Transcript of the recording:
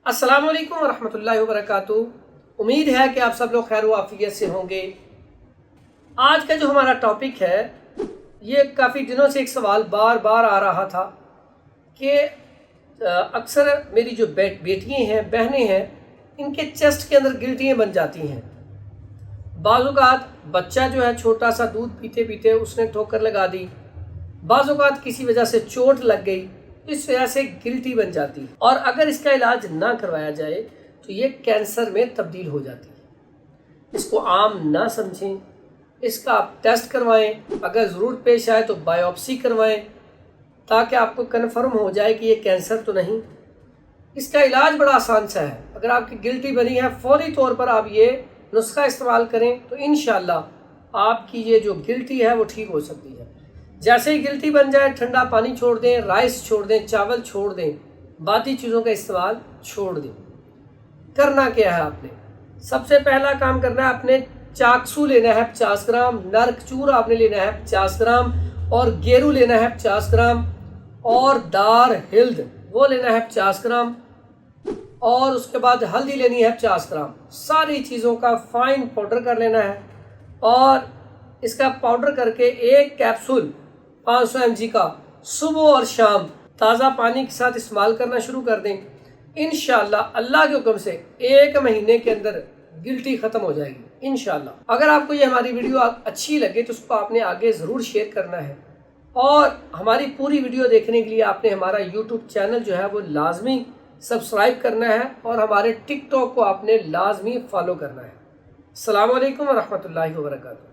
अस्सलाम वालेकुम वरहमतुल्लाहि वबरकातुहू। उम्मीद है कि आप सब लोग खैर व आफियत से होंगे। आज का जो हमारा टॉपिक है, ये काफ़ी दिनों से एक सवाल बार बार आ रहा था कि अक्सर मेरी जो बेटियाँ हैं, बहनें हैं, इनके चेस्ट के अंदर गिल्टियाँ बन जाती हैं। बाज़ औक़ात बच्चा जो है छोटा सा दूध पीते पीते उसने ठोकर लगा दी, बाज़ औक़ात किसी वजह से चोट लग गई, इस वजह से गिल्टी बन जाती है और अगर इसका इलाज ना करवाया जाए तो ये कैंसर में तब्दील हो जाती है। इसको आम ना समझें, इसका आप टेस्ट करवाएं, अगर ज़रूरत पेश आए तो बायोप्सी करवाएं ताकि आपको कन्फर्म हो जाए कि ये कैंसर तो नहीं। इसका इलाज बड़ा आसान सा है। अगर आपकी गिल्टी बनी है, फौरी तौर पर आप ये नुस्खा इस्तेमाल करें तो इंशाअल्लाह आपकी ये जो गिल्टी है वो ठीक हो सकती है। जैसे ही गिल्टी बन जाए ठंडा पानी छोड़ दें, राइस छोड़ दें, चावल छोड़ दें, बाकी चीज़ों का इस्तेमाल छोड़ दें। करना क्या है, आपने सबसे पहला काम करना है, आपने चाकसू लेना है 50 ग्राम, नरकचूर आपने लेना है 50 ग्राम और गेरू लेना है 50 ग्राम और दार हिल्द वो लेना है 50 ग्राम और उसके बाद हल्दी लेनी है 50 ग्राम। सारी चीज़ों का फाइन पाउडर कर लेना है और इसका पाउडर करके एक कैप्सूल 500 mg का सुबह और शाम ताज़ा पानी के साथ इस्तेमाल करना शुरू कर दें। इंशाअल्लाह अल्लाह के हुक्म से 1 महीने के अंदर गिल्टी ख़त्म हो जाएगी इंशाअल्लाह। अगर आपको ये हमारी वीडियो अच्छी लगे तो उसको आपने आगे ज़रूर शेयर करना है और हमारी पूरी वीडियो देखने के लिए आपने हमारा यूट्यूब चैनल जो है वो लाजमी सब्सक्राइब करना है और हमारे टिकटॉक को आपने लाजमी फॉलो करना है। अस्सलाम वालेकुम वरहमतुल्लाहि वबरकातुहू।